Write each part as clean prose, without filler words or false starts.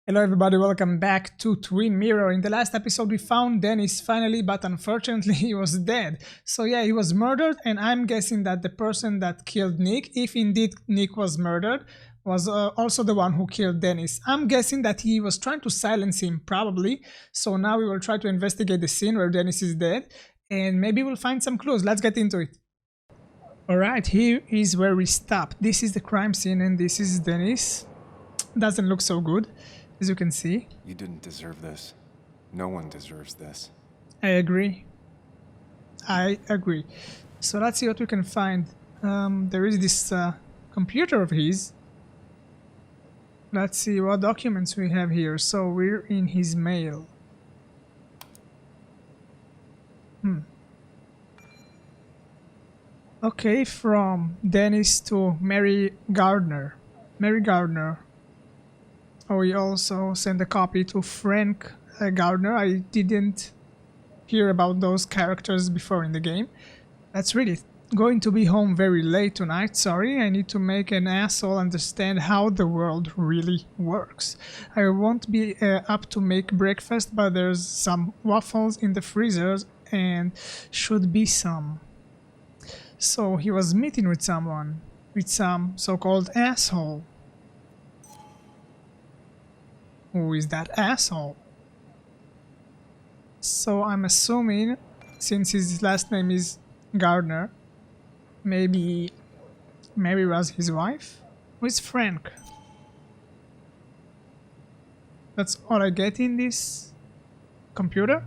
Hello everybody, welcome back to Twin Mirror. In the last episode we found Dennis finally, but unfortunately he was dead. So yeah, he was murdered, and I'm guessing that the person that killed Nick, if indeed Nick was murdered, was also the one who killed Dennis. I'm guessing that he was trying to silence him, probably. So now we will try to investigate the scene where Dennis is dead, and maybe we'll find some clues. Let's get into it. Alright, here is where we stopped. This is the crime scene and this is Dennis. Doesn't look so good, as you can see. You didn't deserve this. No one deserves this. I agree. So let's see what we can find. There is this computer of his. Let's see what documents we have here. So we're in his mail. Okay, from Dennis to Mary Gardner. Mary Gardner. Oh, we also sent a copy to Frank Gardner. I didn't hear about those characters before in the game. That's really going to be home very late tonight. Sorry, I need to make an asshole understand how the world really works. I won't be up to make breakfast, but there's some waffles in the freezers and should be some. So he was meeting with someone, with some so-called asshole. Who is that asshole? So I'm assuming, since his last name is Gardner, maybe Mary was his wife? Who is Frank? That's all I get in this computer?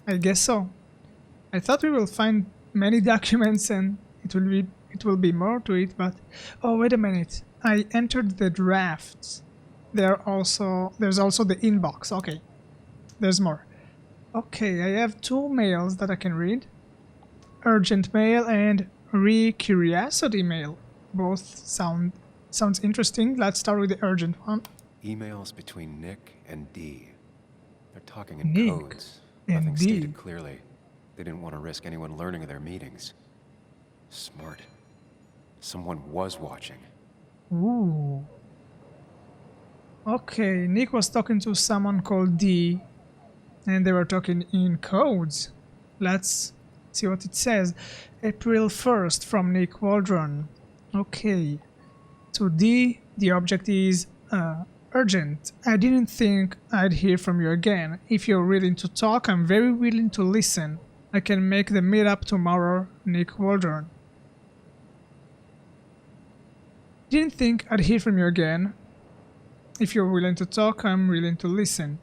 I guess so. I thought we will find many documents and it will be more to it, but oh, wait a minute. I entered the drafts. There's also the inbox. Okay. There's more. Okay, I have two mails that I can read. Urgent mail and curiosity mail. Both sounds interesting. Let's start with the urgent one. Emails between Nick and Dee. They're talking in Nick codes. and Nothing Dee. stated clearly. They didn't want to risk anyone learning of their meetings. Smart. Someone was watching. Ooh. Okay, Nick was talking to someone called D, and they were talking in codes. Let's see what it says. April 1st from Nick Waldron. Okay. To D, the object is urgent. I didn't think I'd hear from you again. If you're willing to talk, I'm very willing to listen. I can make the meetup tomorrow, Nick Waldron. Didn't think I'd hear from you again. If you're willing to talk, I'm willing to listen.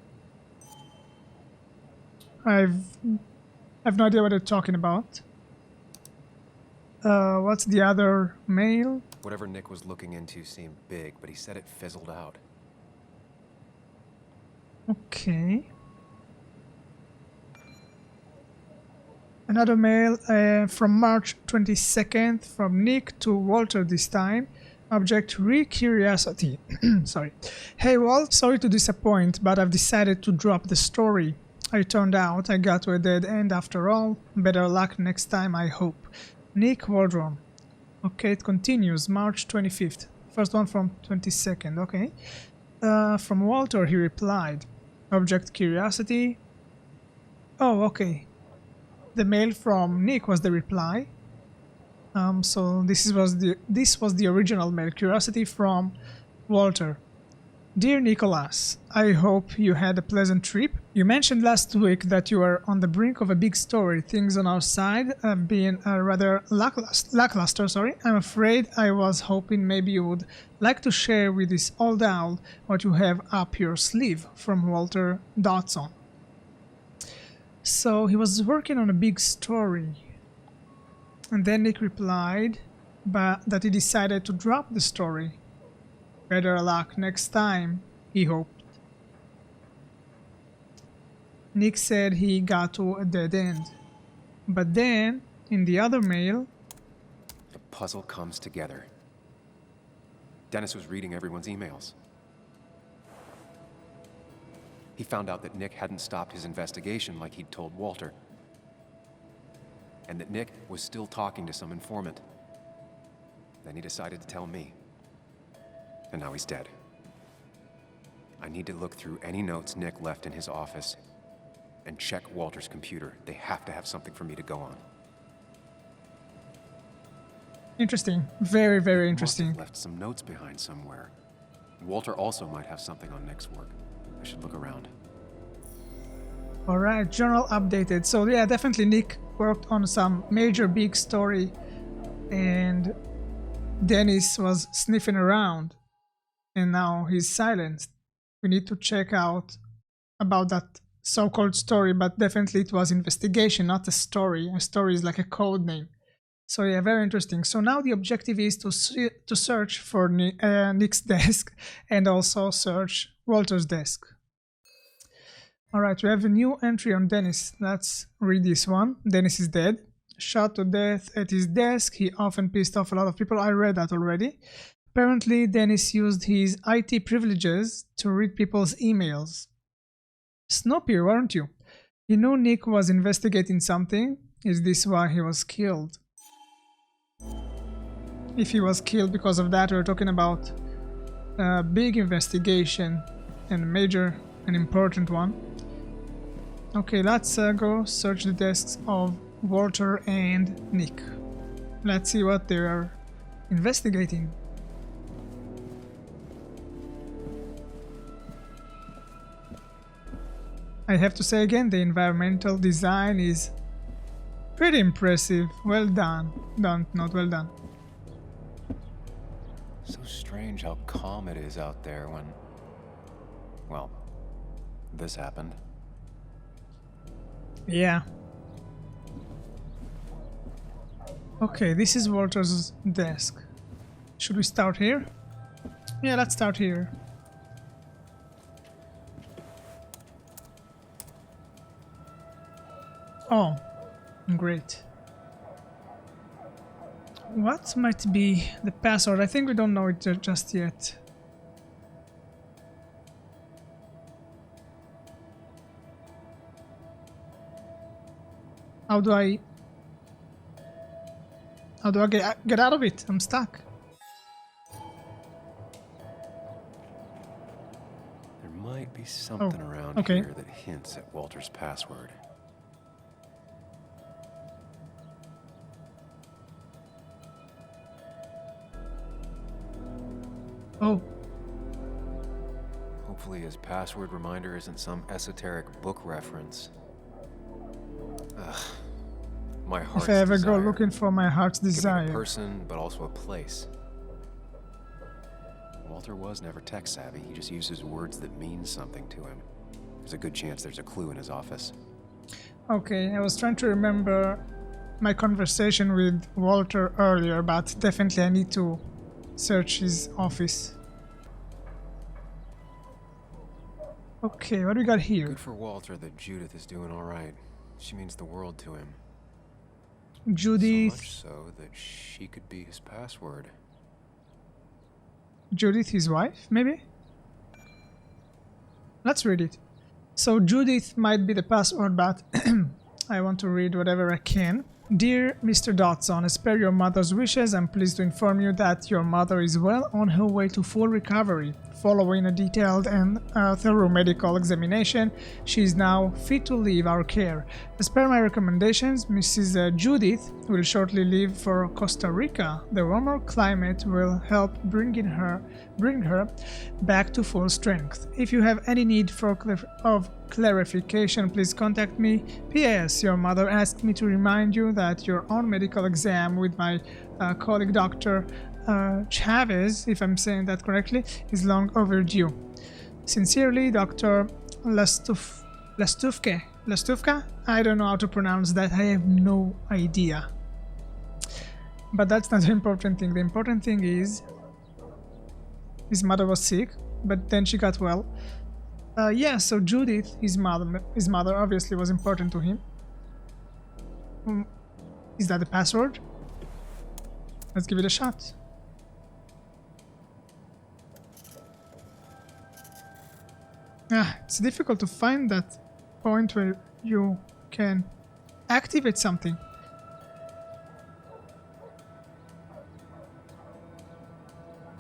I've no idea what they're talking about. What's the other mail? Whatever Nick was looking into seemed big, but he said it fizzled out. Okay. Another mail from March 22nd from Nick to Walter this time. Object curiosity. Sorry. Hey Walt, sorry to disappoint, but I've decided to drop the story. I turned out I got to a dead end after all. Better luck next time, I hope. Nick Waldron. Okay, it continues. March 25th. First one from 22nd. Okay. From Walter, he replied. Object curiosity. Oh, okay. The mail from Nick was the reply. So this was the original mail. Curiosity from Walter. Dear Nicholas, I hope you had a pleasant trip. You mentioned last week that you were on the brink of a big story. Things on our side have been rather lackluster. Sorry. I'm afraid I was hoping maybe you would like to share with this old owl what you have up your sleeve. From Walter Dodson. So he was working on a big story. And then Nick replied that he decided to drop the story. Better luck next time, he hoped. Nick said he got to a dead end. But then, in the other mail... The puzzle comes together. Dennis was reading everyone's emails. He found out that Nick hadn't stopped his investigation like he'd told Walter. And that Nick was still talking to some informant. Then he decided to tell me. And now he's dead. I need to look through any notes Nick left in his office and check Walter's computer. They have to have something for me to go on. Interesting. Very, very He interesting. must have left some notes behind somewhere. Walter also might have something on Nick's work. I should look around. Alright, journal updated. So yeah, definitely Nick worked on some major big story and Dennis was sniffing around and now he's silenced. We need to check out about that so-called story, but definitely it was investigation, not a story. A story is like a code name. So yeah, very interesting. So now the objective is to search for Nick's desk and also search Walter's desk. Alright, we have a new entry on Dennis. Let's read this one. Dennis is dead. Shot to death at his desk. He often pissed off a lot of people. I read that already. Apparently, Dennis used his IT privileges to read people's emails. Snoopy, weren't you? You knew Nick was investigating something. Is this why he was killed? If he was killed because of that, we're talking about a big investigation and a major and important one. Okay, let's go search the desks of Walter and Nick. Let's see what they are investigating. I have to say again, the environmental design is pretty impressive. Well done. Not well done. So strange how calm it is out there when... well, this happened. Yeah. Okay, this is Walter's desk. Should we start here? Yeah, let's start here. Oh, great. What might be the password? I think we don't know it just yet. How do I get out of it? I'm stuck. There might be something around okay. here that hints at Walter's password. Oh. Hopefully his password reminder isn't some esoteric book reference. Ugh. My heart's If I ever go desire. looking for my heart's It could be desire. a person, but also a place. Walter was never tech savvy. He just uses words that mean something to him. There's a good chance there's a clue in his office. Okay, I was trying to remember my conversation with Walter earlier, but definitely I need to search his office. Okay, what do we got here? Good for Walter that Judith is doing all right. She means the world to him. Judith. So much so that she could be his password. Judith, his wife, maybe? Let's read it. So Judith might be the password, but I want to read whatever I can. Dear Mr. Dodson, as per your mother's wishes, I'm pleased to inform you that your mother is well on her way to full recovery. Following a detailed and thorough medical examination, she is now fit to leave our care. As per my recommendations, Mrs. Judith will shortly leave for Costa Rica. The warmer climate will help bring her back to full strength. If you have any need for clarification, please contact me. P.S. Your mother asked me to remind you that your own medical exam with my colleague Dr. Chavez, if I'm saying that correctly, is long overdue. Sincerely, Dr. Lastufke? I don't know how to pronounce that. I have no idea. But that's not the important thing. The important thing is his mother was sick, but then she got well. Yeah, so Judith, his mother obviously was important to him. Is that the password? Let's give it a shot. It's difficult to find that point where you can activate something.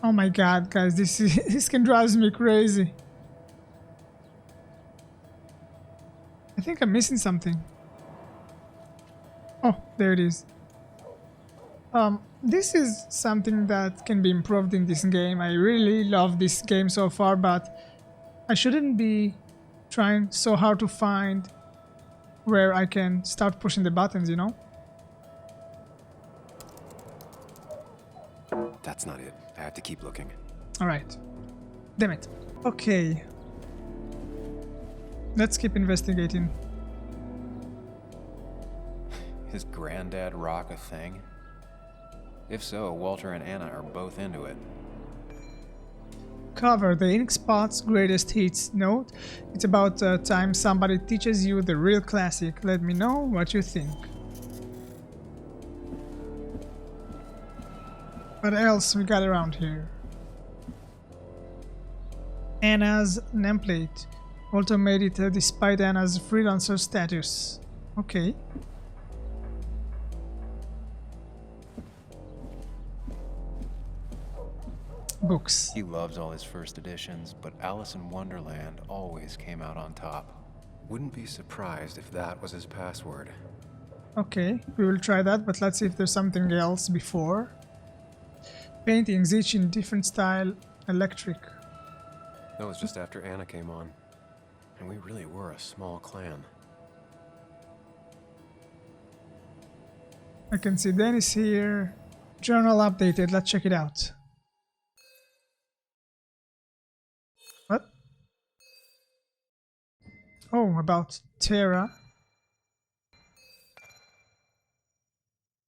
Oh my god, guys, this can drive me crazy. I think I'm missing something. Oh, there it is. This is something that can be improved in this game. I really love this game so far, but I shouldn't be trying so hard to find where I can start pushing the buttons, you know? That's not it. I have to keep looking. Alright. Damn it. Okay. Let's keep investigating. Is Granddad Rock a thing? If so, Walter and Anna are both into it. Cover the Ink Spot's greatest hits. Note, it's about time somebody teaches you the real classic. Let me know what you think. What else we got around here? Anna's nameplate. Walter made it despite Anna's freelancer status. Okay. Books. He loves all his first editions, but Alice in Wonderland always came out on top. Wouldn't be surprised if that was his password. Okay, we will try that, but let's see if there's something else before. Paintings, each in different style, electric. That was just after Anna came on. And we really were a small clan. I can see Dennis here. Journal updated, let's check it out. What? Oh, about Tara.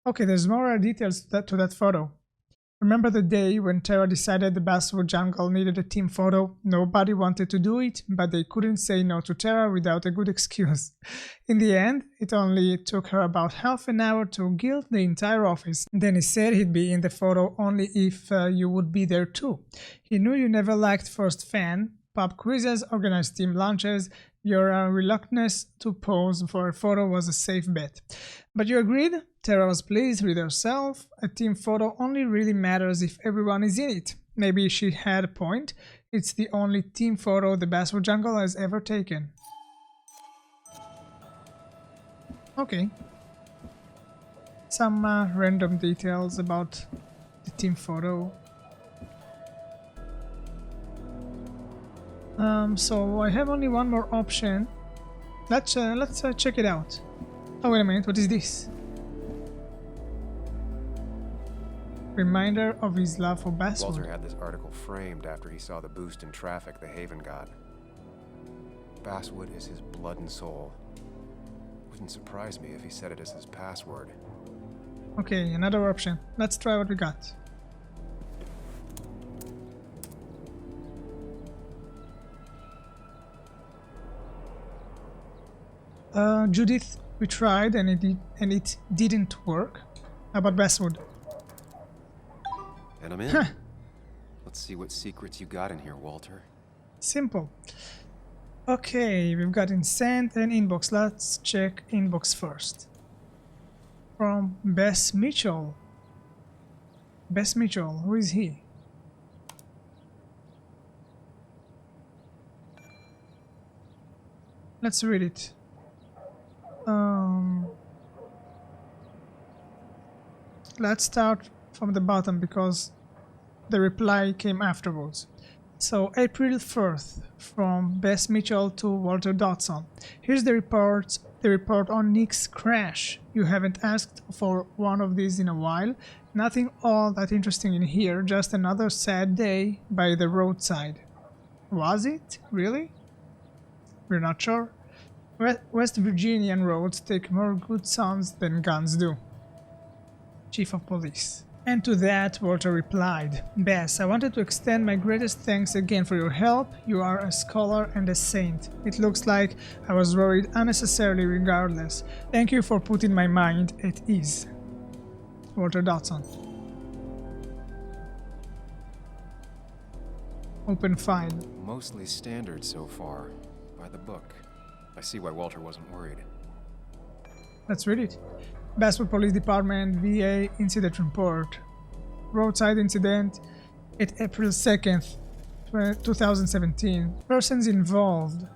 Okay, there's more details to that photo. Remember the day when Tara decided the Basswood Jungle needed a team photo? Nobody wanted to do it, but they couldn't say no to Tara without a good excuse. In the end, it only took her about half an hour to gild the entire office. Then he said he'd be in the photo only if you would be there too. He knew you never liked First Fan, pub quizzes, organized team lunches. Your reluctance to pose for a photo was a safe bet. But you agreed? Tara was pleased with herself. A team photo only really matters if everyone is in it. Maybe she had a point. It's the only team photo the Basswood Jungle has ever taken. Okay. Some random details about the team photo. So I have only one more option. Let's check it out. Oh, wait a minute, what is this? Reminder of his love for Basswood. Walter had this article framed after he saw the boost in traffic the Haven got. Basswood is his blood and soul. Wouldn't surprise me if he said it as his password. Okay, another option. Let's try what we got. Judith, we tried and it didn't work. How about Basswood? And I'm in. Let's see what secrets you got in here, Walter. Simple. Okay, we've got in sent and inbox. Let's check inbox first. From Bess Mitchell. Bess Mitchell, who is he? Let's read it. Let's start from the bottom because the reply came afterwards. So April 1st from Bess Mitchell to Walter Dodson. Here's the report on Nick's crash. You haven't asked for one of these in a while. Nothing all that interesting in here, just another sad day by the roadside. Was it? Really? We're not sure. West Virginian roads take more good sounds than guns do. Chief of Police. And to that, Walter replied, Bess, I wanted to extend my greatest thanks again for your help. You are a scholar and a saint. It looks like I was worried unnecessarily regardless. Thank you for putting my mind at ease. Walter Dodson. Open file. Mostly standard so far. By the book. I see why Walter wasn't worried. Let's read it. Basswood Police Department, VA Incident Report. Roadside incident. It's April 2nd, 2017. Persons involved.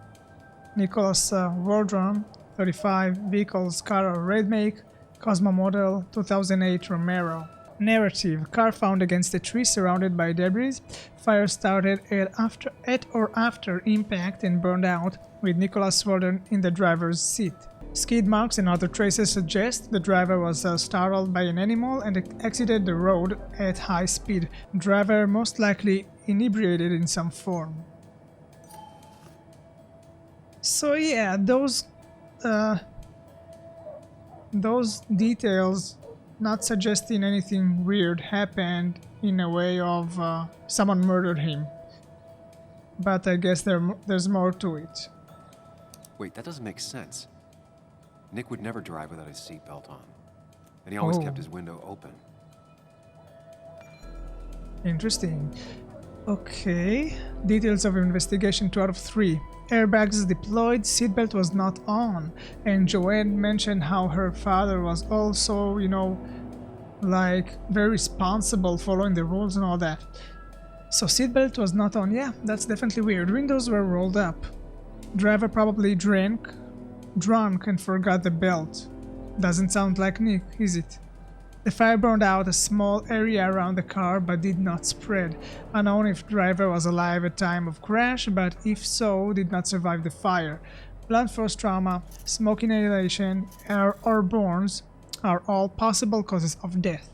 Nicholas Waldron, 35, vehicles, car red make, Cosmo model, 2008 Romero. Narrative: car found against a tree surrounded by debris. Fire started at or after impact and burned out, with Nicholas Waldron in the driver's seat. Skid marks and other traces suggest the driver was startled by an animal and exited the road at high speed. Driver most likely inebriated in some form. So yeah, those details not suggesting anything weird happened in a way of someone murdered him. But I guess there's more to it. Wait, that doesn't make sense. Nick would never drive without his seatbelt on. And he always kept his window open. Interesting. Okay. Details of investigation 2 out of 3. Airbags deployed, seatbelt was not on. And Joanne mentioned how her father was also, you know, like very responsible, following the rules and all that. So seatbelt was not on. Yeah, that's definitely weird. Windows were rolled up. Driver probably drunk and forgot the belt. Doesn't sound like Nick, is it? The fire burned out a small area around the car but did not spread. Unknown if driver was alive at time of crash, but if so, did not survive the fire. Blunt force trauma, smoke inhalation, or burns are all possible causes of death.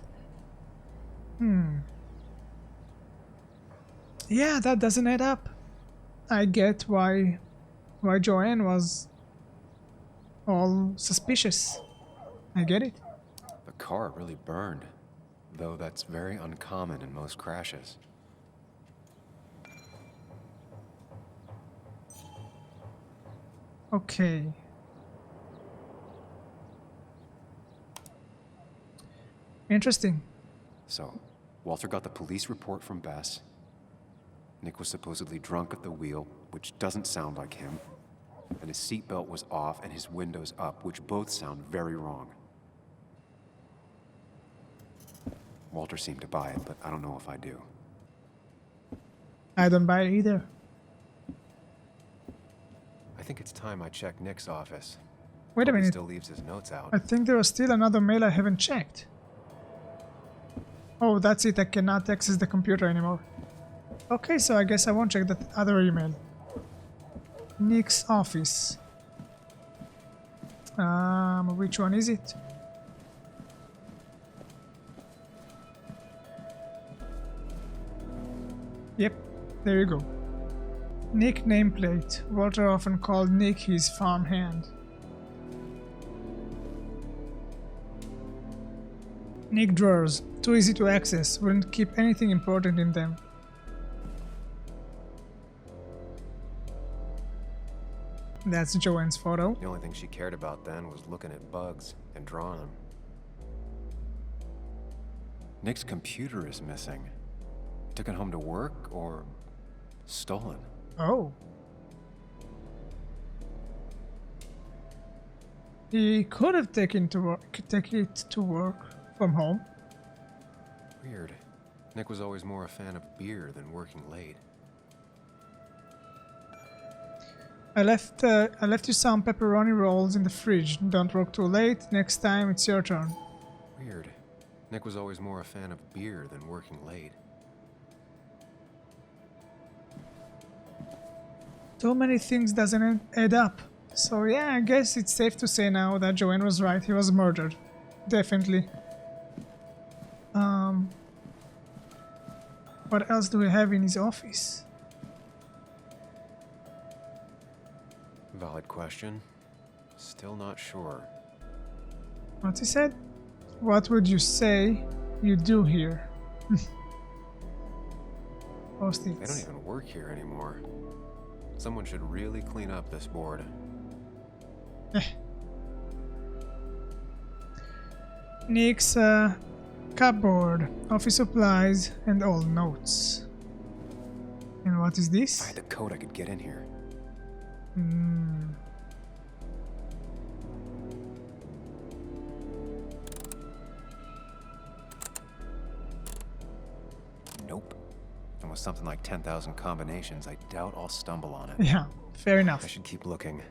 Yeah, that doesn't add up. I get why Joanne was all suspicious. I get it. The car really burned, though that's very uncommon in most crashes. Okay. Interesting. So, Walter got the police report from Bess. Nick was supposedly drunk at the wheel, which doesn't sound like him. And his seatbelt was off and his windows up, which both sound very wrong. Walter seemed to buy it, but I don't know if I do. I don't buy it either. I think it's time I check Nick's office. Wait a Hope he minute. still leaves his notes out. I think there was still another mail I haven't checked. Oh, that's it. I cannot access the computer anymore. Okay, so I guess I won't check that other email. Nick's office. Which one is it? Yep, there you go. Nick nameplate. Walter often called Nick his farmhand. Nick drawers. Too easy to access. Wouldn't keep anything important in them. That's Joanne's photo. The only thing she cared about then was looking at bugs and drawing them. Nick's computer is missing. He took it home to work or stolen. Oh. He could have taken it to work from home. Weird. Nick was always more a fan of beer than working late. I left you some pepperoni rolls in the fridge. Don't work too late. Next time it's your turn. Weird. Nick was always more a fan of beer than working late. Too many things doesn't add up. So yeah, I guess it's safe to say now that Joanne was right. He was murdered. Definitely. What else do we have in his office? Valid question. Still not sure. What he said? What would you say you do here? Post-its. They don't even work here anymore. Someone should really clean up this board. Nick's cupboard, office supplies, and all notes. And what is If I this? had the code, I could get in here. Nope. with something like 10,000 combinations, I doubt I'll stumble on it. Yeah, fair I enough. should keep looking.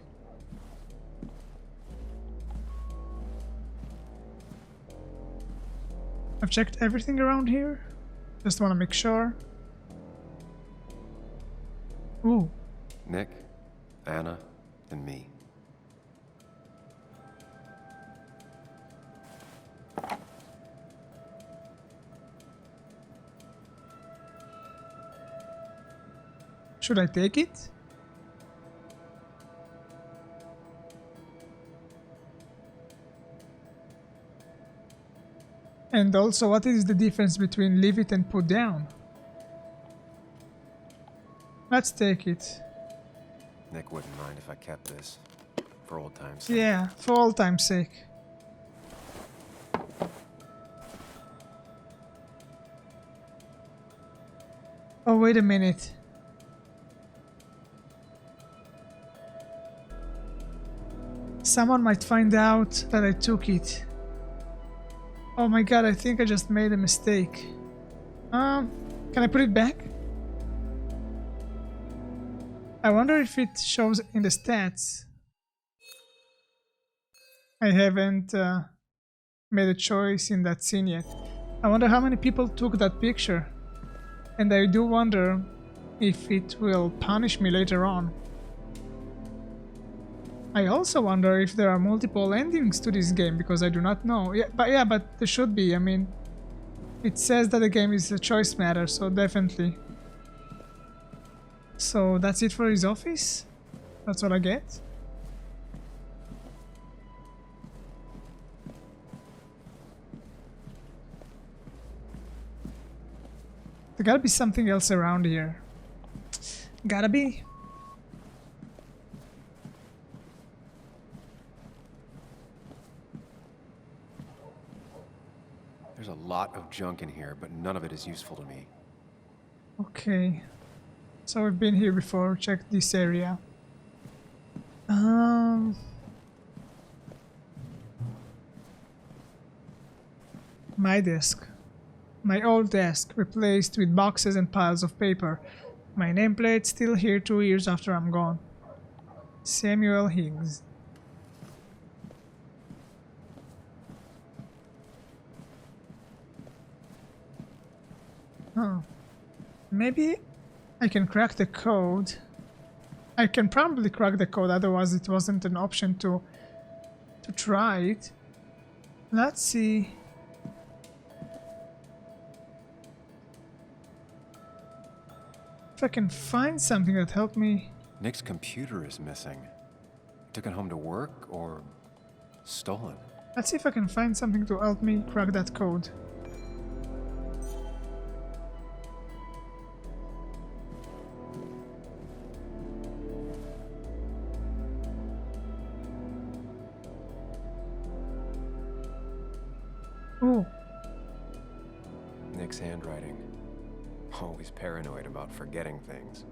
I've checked everything around here. Just want to make sure. Ooh, Nick, Anna, and me. should I take it? And also, what is the difference between leave it and put down? Let's take it. Nick wouldn't mind if I kept this. For old time's sake. Yeah, for all time's sake. Oh, wait a minute. Someone might find out that I took it. Oh my god, I think I just made a mistake. Can I put it back? I wonder if it shows in the stats. I haven't made a choice in that scene yet. I wonder how many people took that picture. And I do wonder if it will punish me later on. I also wonder if there are multiple endings to this game, because I do not know. Yeah, but there should be. I mean, it says that the game is a choice matter, so definitely. So that's it for his office? That's what I get? There gotta be something else around here. Gotta be. There's a lot of junk in here, but none of it is useful to me. Okay. So we've been here before, checked this area. My desk. My old desk, replaced with boxes and piles of paper. My nameplate still here 2 years after I'm gone. Samuel Higgs. Huh. Maybe I can crack the code. I can probably crack the code, otherwise it wasn't an option to try it. Let's see. If I can find something that helped me. Nick's computer is missing. Took it home to work or stolen? Let's see if I can find something to help me crack that code. Ooh, Nick's handwriting. Always paranoid about forgetting things.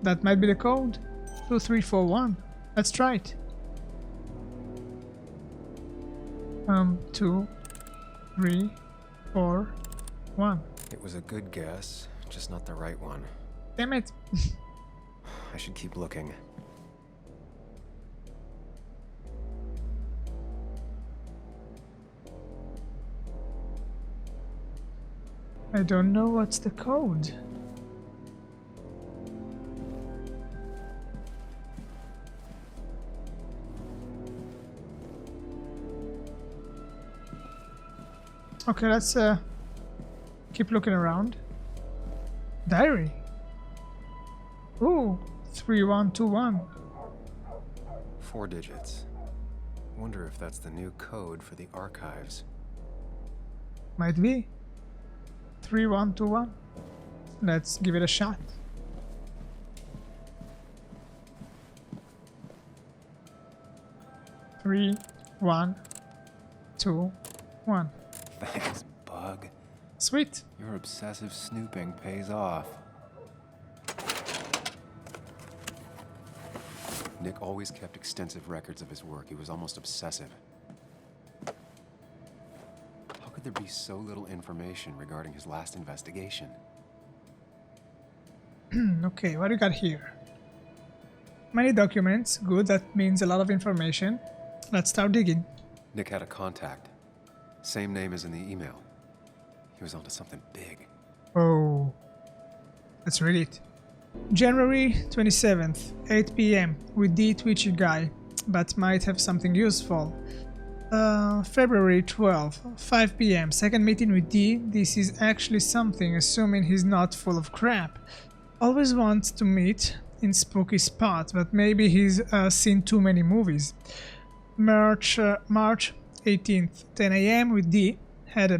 that might be the code. 2341. Let's try it. 2, 3, 4, 1. It was a good guess, just not the right one. Damn it. I should keep looking. I don't know what's the code. Okay, let's keep looking around. Diary. Ooh, 3121. 4 digits. Wonder if that's the new code for the archives. Might be. 3121. Let's give it a shot. Three, 1, 2, 1. Thanks, Bug. Sweet. Your obsessive snooping pays off. Nick always kept extensive records of his work. He was almost obsessive. How could could there be so little information regarding his last investigation? Okay, what do you got here? Many documents. Good, that means a lot of information. Let's start digging. Nick had a contact. Same name as in the email. He was onto something big. Oh, let's read it. January 27th, 8 p.m. with the twitchy guy, but might have something useful. February 12th, 5 p.m. Second meeting with D. This is actually something, assuming he's not full of crap. Always wants to meet in spooky spots, but maybe he's seen too many movies. March 18th, 10 a.m. with D. Had I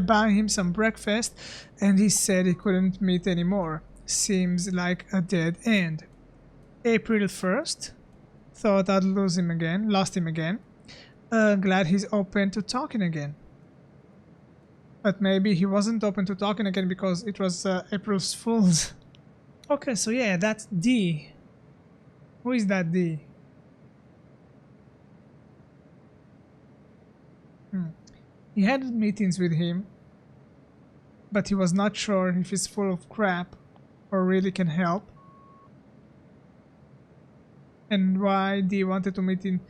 buy him some breakfast, and he said he couldn't meet anymore. Seems like a dead end. April 1st. Thought I'd lost him again. Glad he's open to talking again. But maybe he wasn't open to talking again because it was April's Fool's. Okay, so yeah, that's D. Who is that D? He had meetings with him, but he was not sure if he's full of crap or really can help. And why D wanted to meet in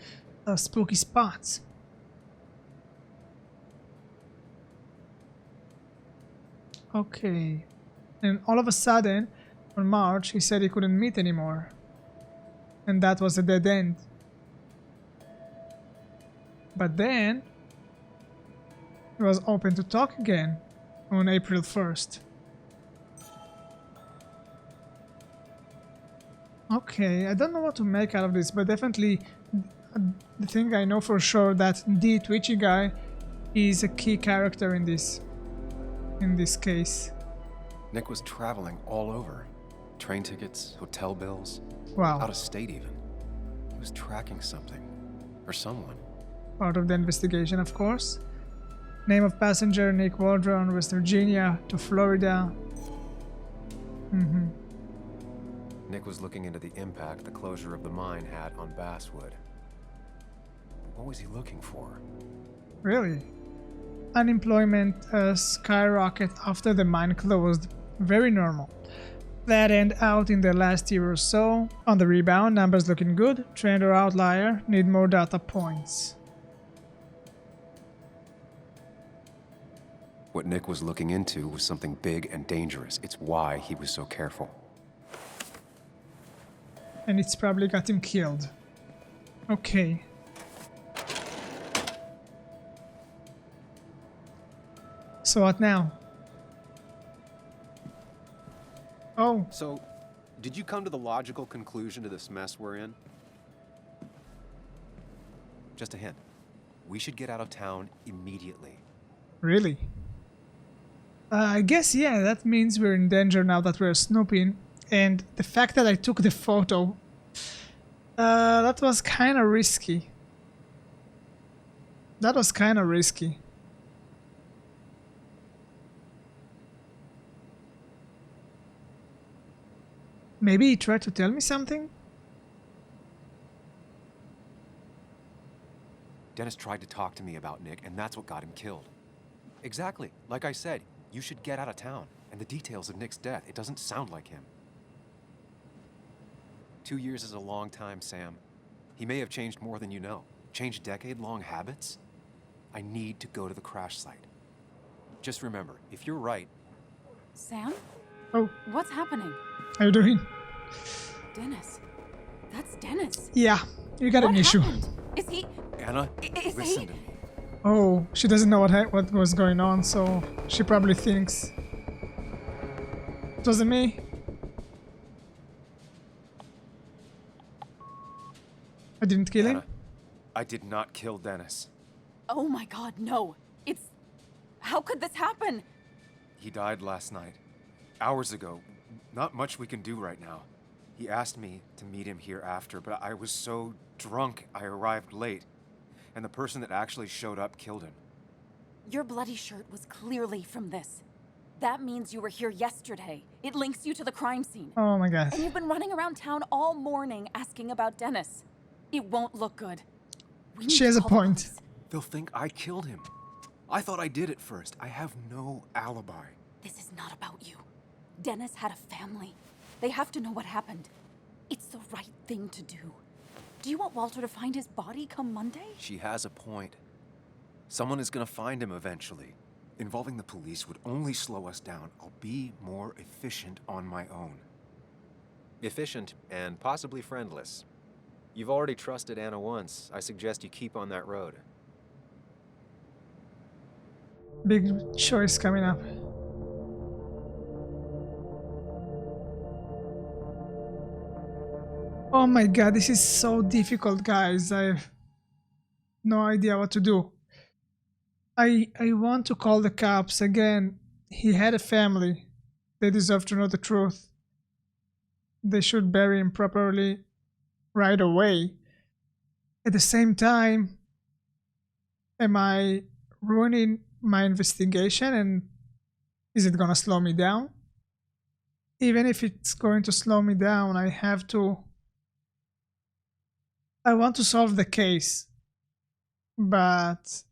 spooky spots. Okay. And all of a sudden, on March, he said he couldn't meet anymore. And that was a dead end. But then, he was open to talk again on April 1st. Okay, I don't know what to make out of this, but definitely the thing I know for sure that the twitchy guy is a key character in this case. Nick was traveling all over. Train tickets, hotel bills, Wow. out of state even. He was tracking something. Or someone. Part of the investigation, of course. Name of passenger, Nick Waldron, West Virginia to Florida. Nick was looking into the impact the closure of the mine had on Basswood. What was he looking for? Really? Unemployment skyrocketed after the mine closed. Very normal. That end out in the last year or so. On the rebound, numbers looking good. Trend or outlier, need more data points. What Nick was looking into was something big and dangerous. It's why he was so careful. And it's probably got him killed. Okay. So what now? Oh, So, did you come to the logical conclusion to this mess we're in? Just a hint. We should get out of town immediately. really? I guess, yeah, that means we're in danger now that we're snooping. And the fact that I took the photo, that was kind of risky. That was kind of risky. Maybe he tried to tell me something? Dennis tried to talk to me about Nick, and that's what got him killed. Exactly. Like I said, you should get out of town. And the details of Nick's death, it doesn't sound like him. 2 years is a long time, Sam. He may have changed more than you know. Changed decade-long habits? I need to go to the crash site. Just remember, if you're right... Sam? Oh, What's happening? how you doing? Dennis. That's Dennis. Yeah, you got an What issue. happened? Is he... Anna, Is listen he... to me. Oh, she doesn't know what was going on, so she probably thinks it wasn't me. I didn't kill him. Anna, I did not kill Dennis. Oh my god, no. It's... How could this happen? He died last night. Hours ago. Not much we can do right now. He asked me to meet him here after, but I was so drunk I arrived late. And the person that actually showed up killed him. Your bloody shirt was clearly from this. That means you were here yesterday. It links you to the crime scene. Oh my god. And you've been running around town all morning asking about Dennis. It won't look good. We need She to has a call the point. police. They'll think I killed him. I thought I did at first. I have no alibi. This is not about you. Dennis had a family. They have to know what happened. It's the right thing to do. Do you want Walter to find his body come Monday? She has a point. Someone is gonna find him eventually. Involving the police would only slow us down. I'll be more efficient on my own. Efficient and possibly friendless. You've already trusted Anna once. I suggest you keep on that road. Big choice coming up. Oh my god, this is so difficult, guys. I have no idea what to do. I want to call the cops again. He had a family. They deserve to know the truth. They should bury him properly right away. At the same time, am I ruining my investigation, and is it gonna slow me down? Even if it's going to slow me down, I want to solve the case, but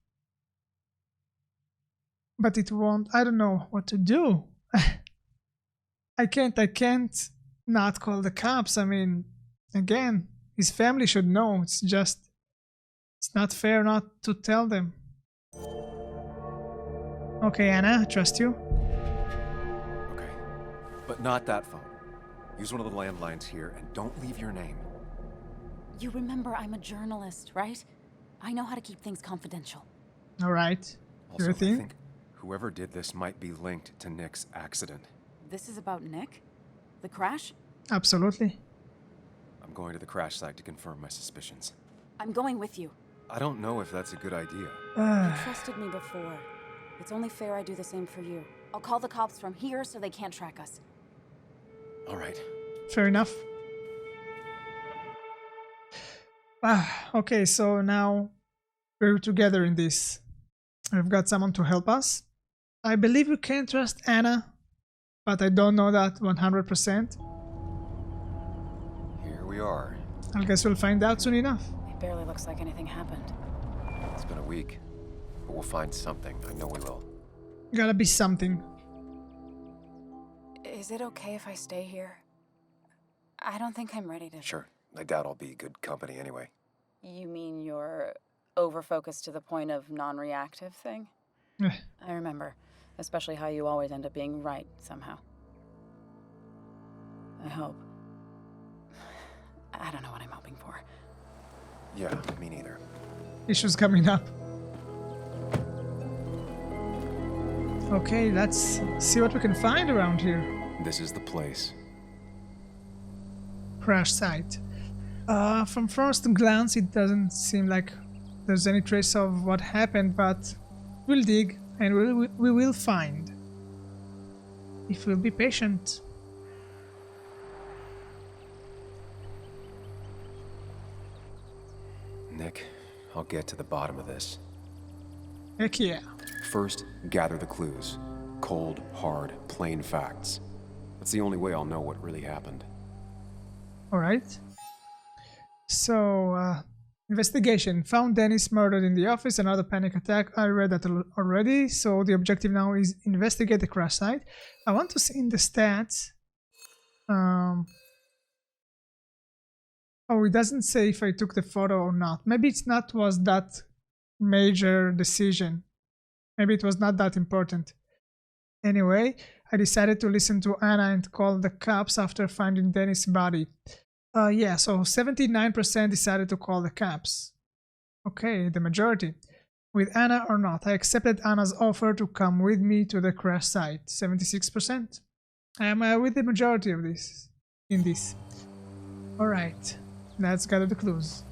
it won't. I don't know what to do. I can't not call the cops. I mean, again, his family should know. It's not fair not to tell them. Okay, Anna, I trust you. Okay. But not that phone. Use one of the landlines here and don't leave your name. You remember I'm a journalist, right? I know how to keep things confidential. All right. Also, Your thing? I think whoever did this might be linked to Nick's accident. This is about Nick? The crash? Absolutely. I'm going to the crash site to confirm my suspicions. I'm going with you. I don't know if that's a good idea. You trusted me before. It's only fair I do the same for you. I'll call the cops from here so they can't track us. All right. Fair enough. Okay, so now we're together in this. We've got someone to help us. I believe you can trust Anna, but I don't know that 100%. Here we are. I guess we'll find out soon enough. It barely looks like anything happened. It's been a week, but we'll find something. I know we will. Gotta be something. Is it okay if I stay here? I don't think I'm ready to... Sure. I doubt I'll be good company anyway. You mean you're over-focused to the point of non-reactive thing? Eh, I remember. Especially how you always end up being right, somehow. I hope. I don't know what I'm hoping for. Yeah, me neither. Issues coming up. Okay, let's see what we can find around here. This is the place. Crash site. From first glance, it doesn't seem like there's any trace of what happened, but we'll dig and we will find. If we'll be patient. Nick, I'll get to the bottom of this. Heck yeah. First, gather the clues. Cold, hard, plain facts. That's the only way I'll know what really happened. Alright. So, investigation. Found Dennis murdered in the office, another panic attack. I read that already, so the objective now is investigate the crash site. I want to see in the stats. Oh, it doesn't say if I took the photo or not. Maybe it's not was that major decision. Maybe it was not that important. Anyway, I decided to listen to Anna and call the cops after finding Dennis' body. Yeah, so 79% decided to call the cops. Okay, the majority. With Anna or not, I accepted Anna's offer to come with me to the crash site. 76%. I am with the majority of this. In this. Alright, let's gather the clues.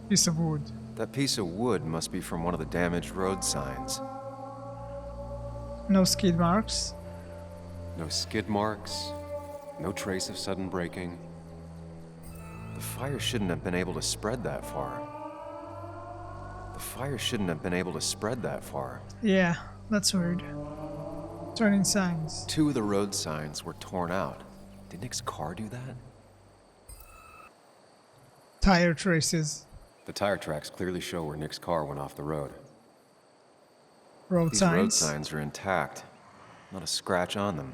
Piece of wood. That piece of wood must be from one of the damaged road signs. No skid marks. No skid marks, no trace of sudden braking. The fire shouldn't have been able to spread that far. The fire shouldn't have been able to spread that far. Yeah, that's weird. Turning signs. 2 of the road signs were torn out. Did Nick's car do that? Tire traces. The tire tracks clearly show where Nick's car went off the road. Road These signs. road signs are intact. Not a scratch on them.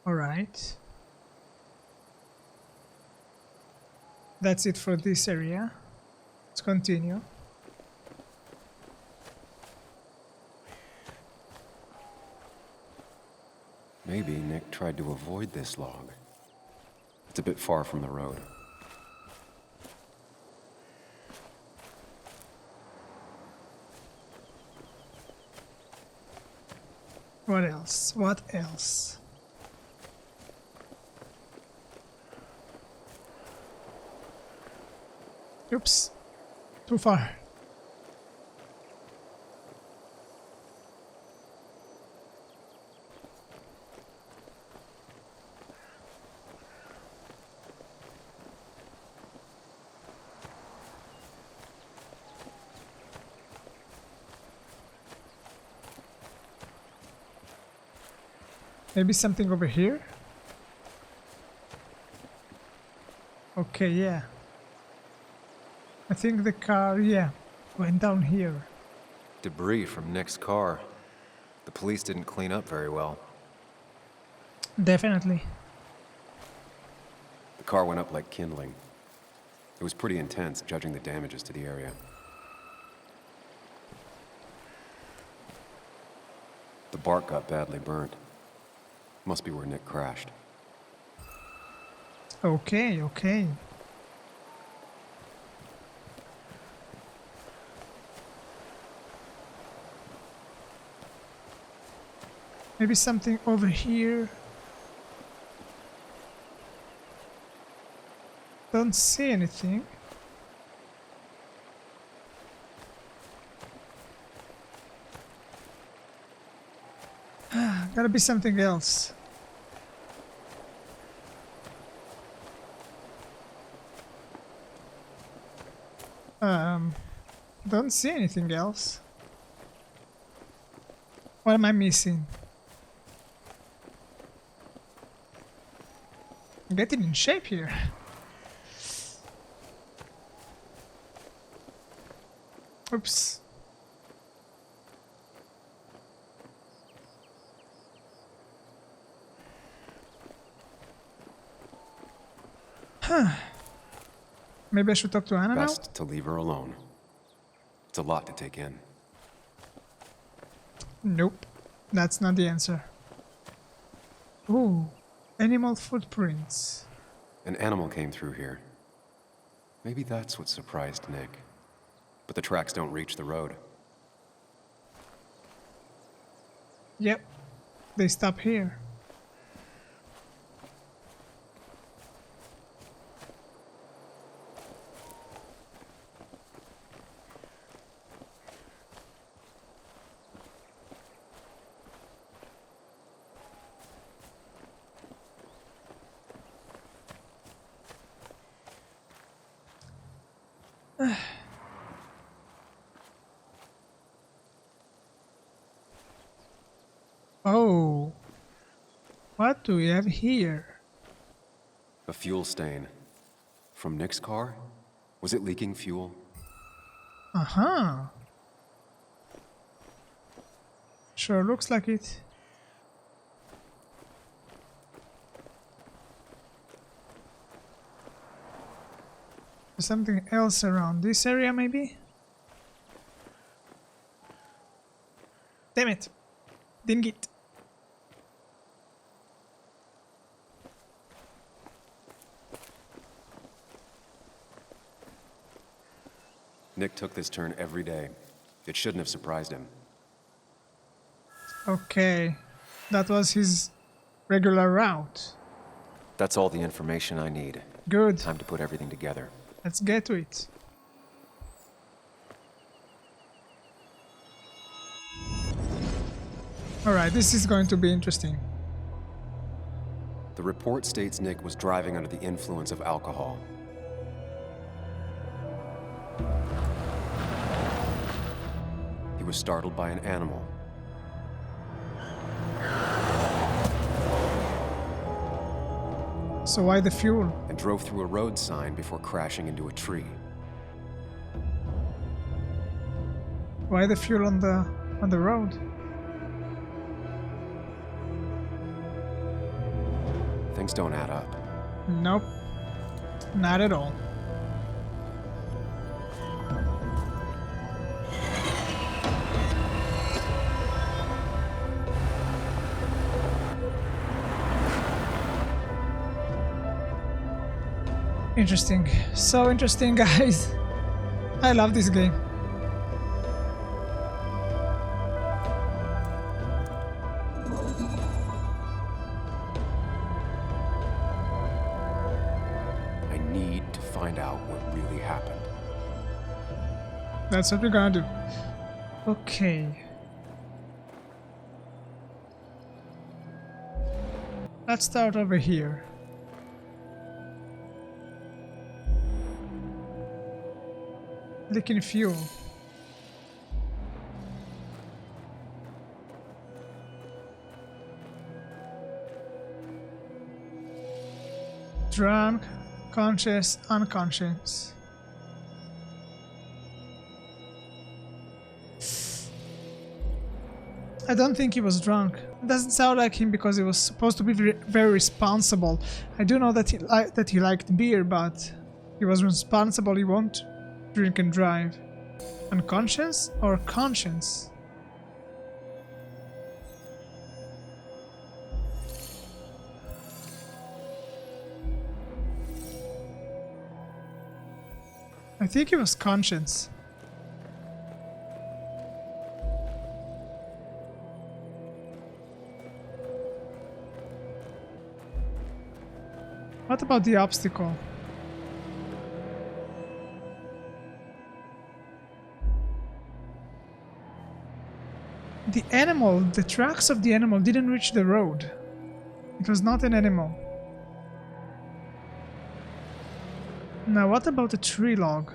Alright. That's it for this area. Let's continue. Maybe Nick tried to avoid this log. It's a bit far from the road. What else? What else? Oops. Too far. Maybe something over here? Okay, yeah. I think the car, yeah, went down here. Debris from Nick's car. The police didn't clean up very well. Definitely. The car went up like kindling. It was pretty intense, judging the damages to the area. The bark got badly burnt. Must be where Nick crashed. Okay, okay. Maybe something over here. Don't see anything. Gotta be something else. Don't see anything else. What am I missing? I'm getting in shape here. Oops. Maybe I should talk to Anna now? Best to leave her alone. It's a lot to take in. Nope. That's not the answer. Ooh. Animal footprints. An animal came through here. Maybe that's what surprised Nick. But the tracks don't reach the road. Yep. They stop here. Oh. What do we have here? A fuel stain. From Nick's car? Was it leaking fuel? Uh-huh. Sure looks like it. There's something else around this area, maybe? Damn it. Didn't get. Nick took this turn every day. It shouldn't have surprised him. Okay. That was his regular route. That's all the information I need. Good. Time to put everything together. Let's get to it. Alright, this is going to be interesting. The report states Nick was driving under the influence of alcohol. was startled by an animal. So why the fuel? And drove through a road sign before crashing into a tree. Why the fuel on the road? Things don't add up. Nope. Not at all. Interesting. So interesting, guys. I love this game. I need to find out what really happened. That's what we're gonna do. Okay. Let's start over here. Leaking fuel. Drunk, conscious, unconscious. I don't think he was drunk. It doesn't sound like him because he was supposed to be very responsible. I do know that he liked beer, but he was responsible. He won't drink and drive. Unconscious or conscience? I think it was conscience. What about the obstacle? The animal, the tracks of the animal didn't reach the road. It was not an animal. Now what about the tree log?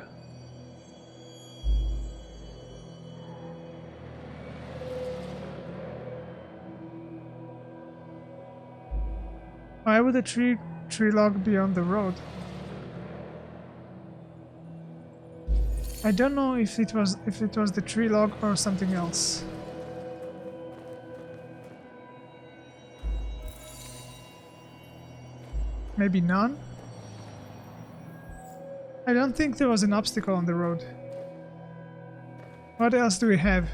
Why would a tree log be on the road? I don't know if it was the tree log or something else. Maybe none? I don't think there was an obstacle on the road. What else do we have?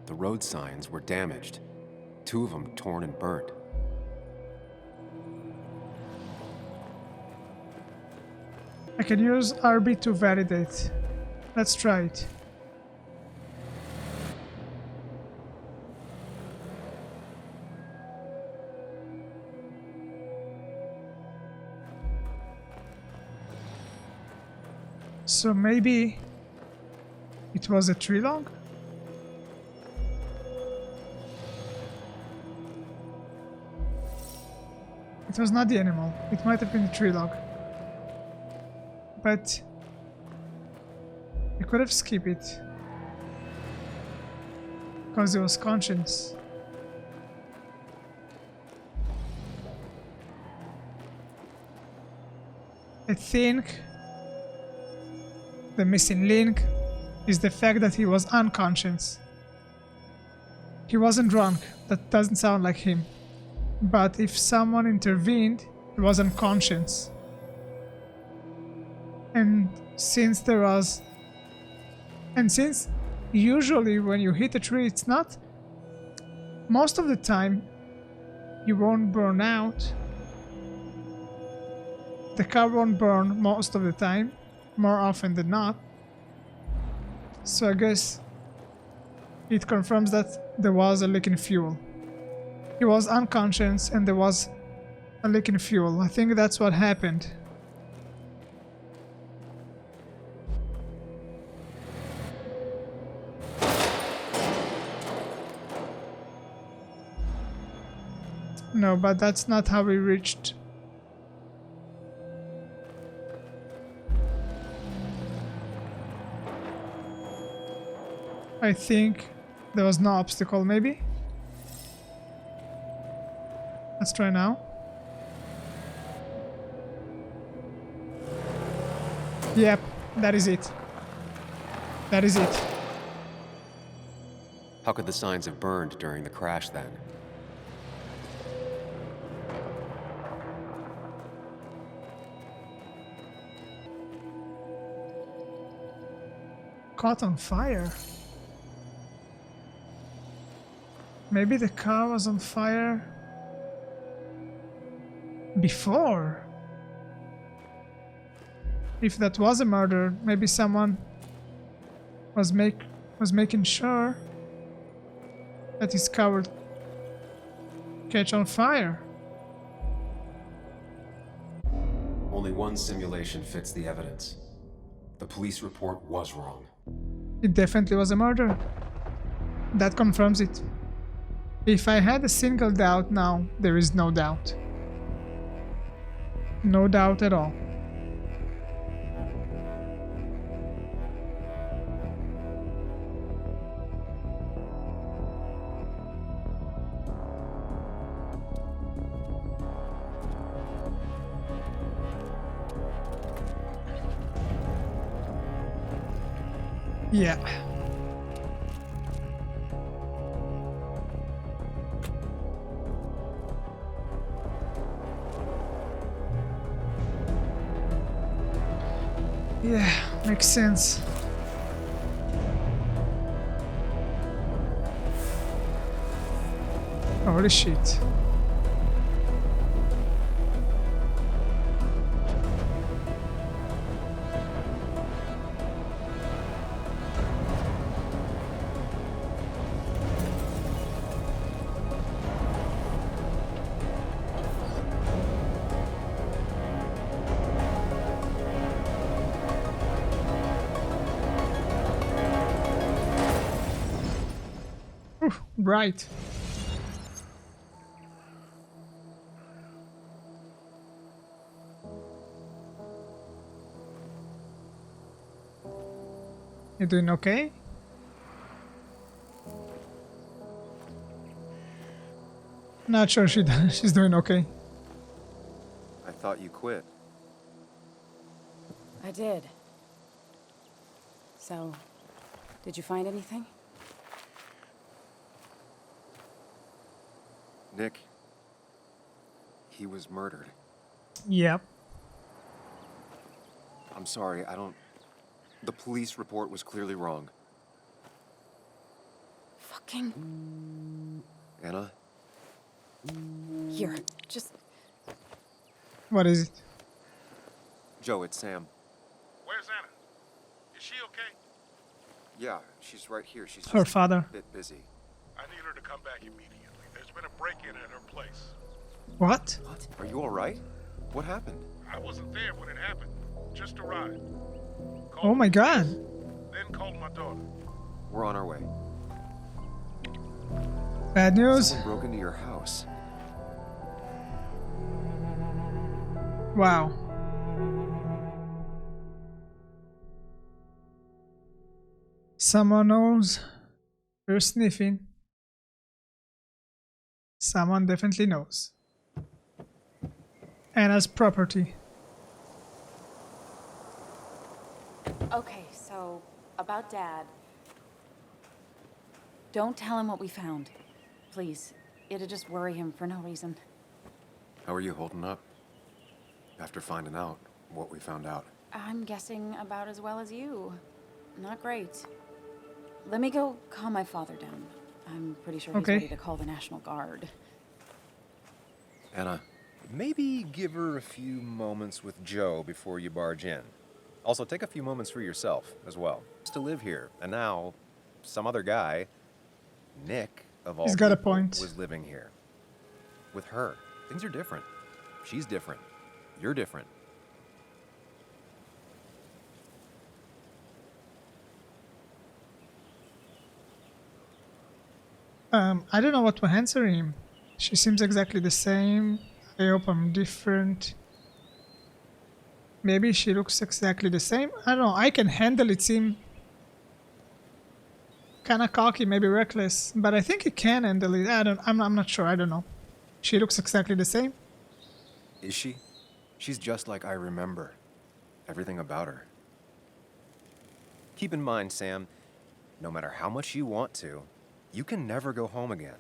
The road signs were damaged. 2 of them torn and burnt. I can use RB to validate. Let's try it. So maybe it was a tree log? It was not the animal. It might have been the tree log. But you could have skipped it. Because it was conscience. I think the missing link is the fact that he was unconscious. He wasn't drunk. That doesn't sound like him. But if someone intervened, he was unconscious. And since usually when you hit a tree, it's not, most of the time, you won't burn out. The car won't burn most of the time, more often than not. So I guess it confirms that there was a leak in fuel. He was unconscious and there was a leak in fuel. I think that's what happened. No, but that's not how we reached. I think there was no obstacle, maybe? Let's try now. Yep, that is it. That is it. How could the signs have burned during the crash then? Caught on fire. Maybe the car was on fire before. If that was a murder, maybe someone was making sure that his car would catch on fire. Only one simulation fits the evidence. The police report was wrong. It definitely was a murder. That confirms it. If I had a single doubt now, there is no doubt. No doubt at all. Yeah. Yeah, makes sense. Holy shit. Right. You doing okay? Not sure she's doing okay. I thought you quit. I did. So, did you find anything? Nick, he was murdered. Yep. I'm sorry, the police report was clearly wrong. Fucking... Anna? Here, just... What is it? Joe, it's Sam. Where's Anna? Is she okay? Yeah, she's right here. She's Her just father. a bit busy. I need her to come back immediately. There's been a break-in at her place. What? What? Are you all right? What happened? I wasn't there when it happened. Just arrived. Oh my god. Then called my daughter. We're on our way. Bad news? Someone broke into your house. Wow. Someone knows. You're sniffing. Someone definitely knows. Anna's property. Okay, so, about Dad. Don't tell him what we found. Please. It'll just worry him for no reason. How are you holding up? After finding out what we found out. I'm guessing about as well as you. Not great. Let me go calm my father down. I'm pretty sure he's Okay. ready to call the National Guard. Anna, Maybe give her a few moments with Joe before you barge in. Also, take a few moments for yourself as well. Just to live here, and now, some other guy, Nick, of all He's got a people, point. was living here. With her. Things are different. She's different. You're different. I don't know what to answer him. She seems exactly the same. I hope I'm different. Maybe she looks exactly the same. I don't know. I can handle it. kind of cocky, maybe reckless, but I think he can handle it. I'm not sure. I don't know. She looks exactly the same. Is she? She's just like I remember. Everything about her. Keep in mind, Sam, no matter how much you want to, you can never go home again.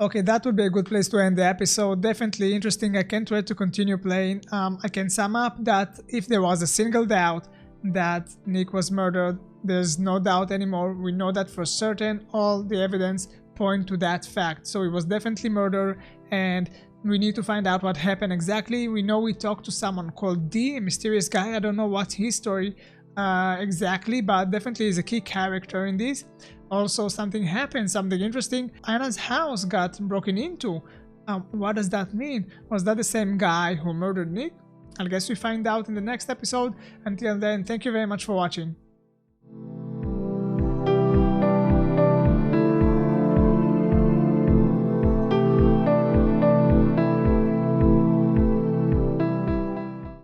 Okay, that would be a good place to end the episode. Definitely interesting. I can't wait to continue playing. I can sum up that if there was a single doubt that Nick was murdered, there's no doubt anymore. We know that for certain. All the evidence point to that fact. So it was definitely murder, and we need to find out what happened exactly. We know we talked to someone called D, a mysterious guy. I don't know what his story exactly, but definitely is a key character in this. Also, something happened, something interesting. Anna's house got broken into. What does that mean? Was that the same guy who murdered Nick? I guess we find out in the next episode. Until then, thank you very much for watching.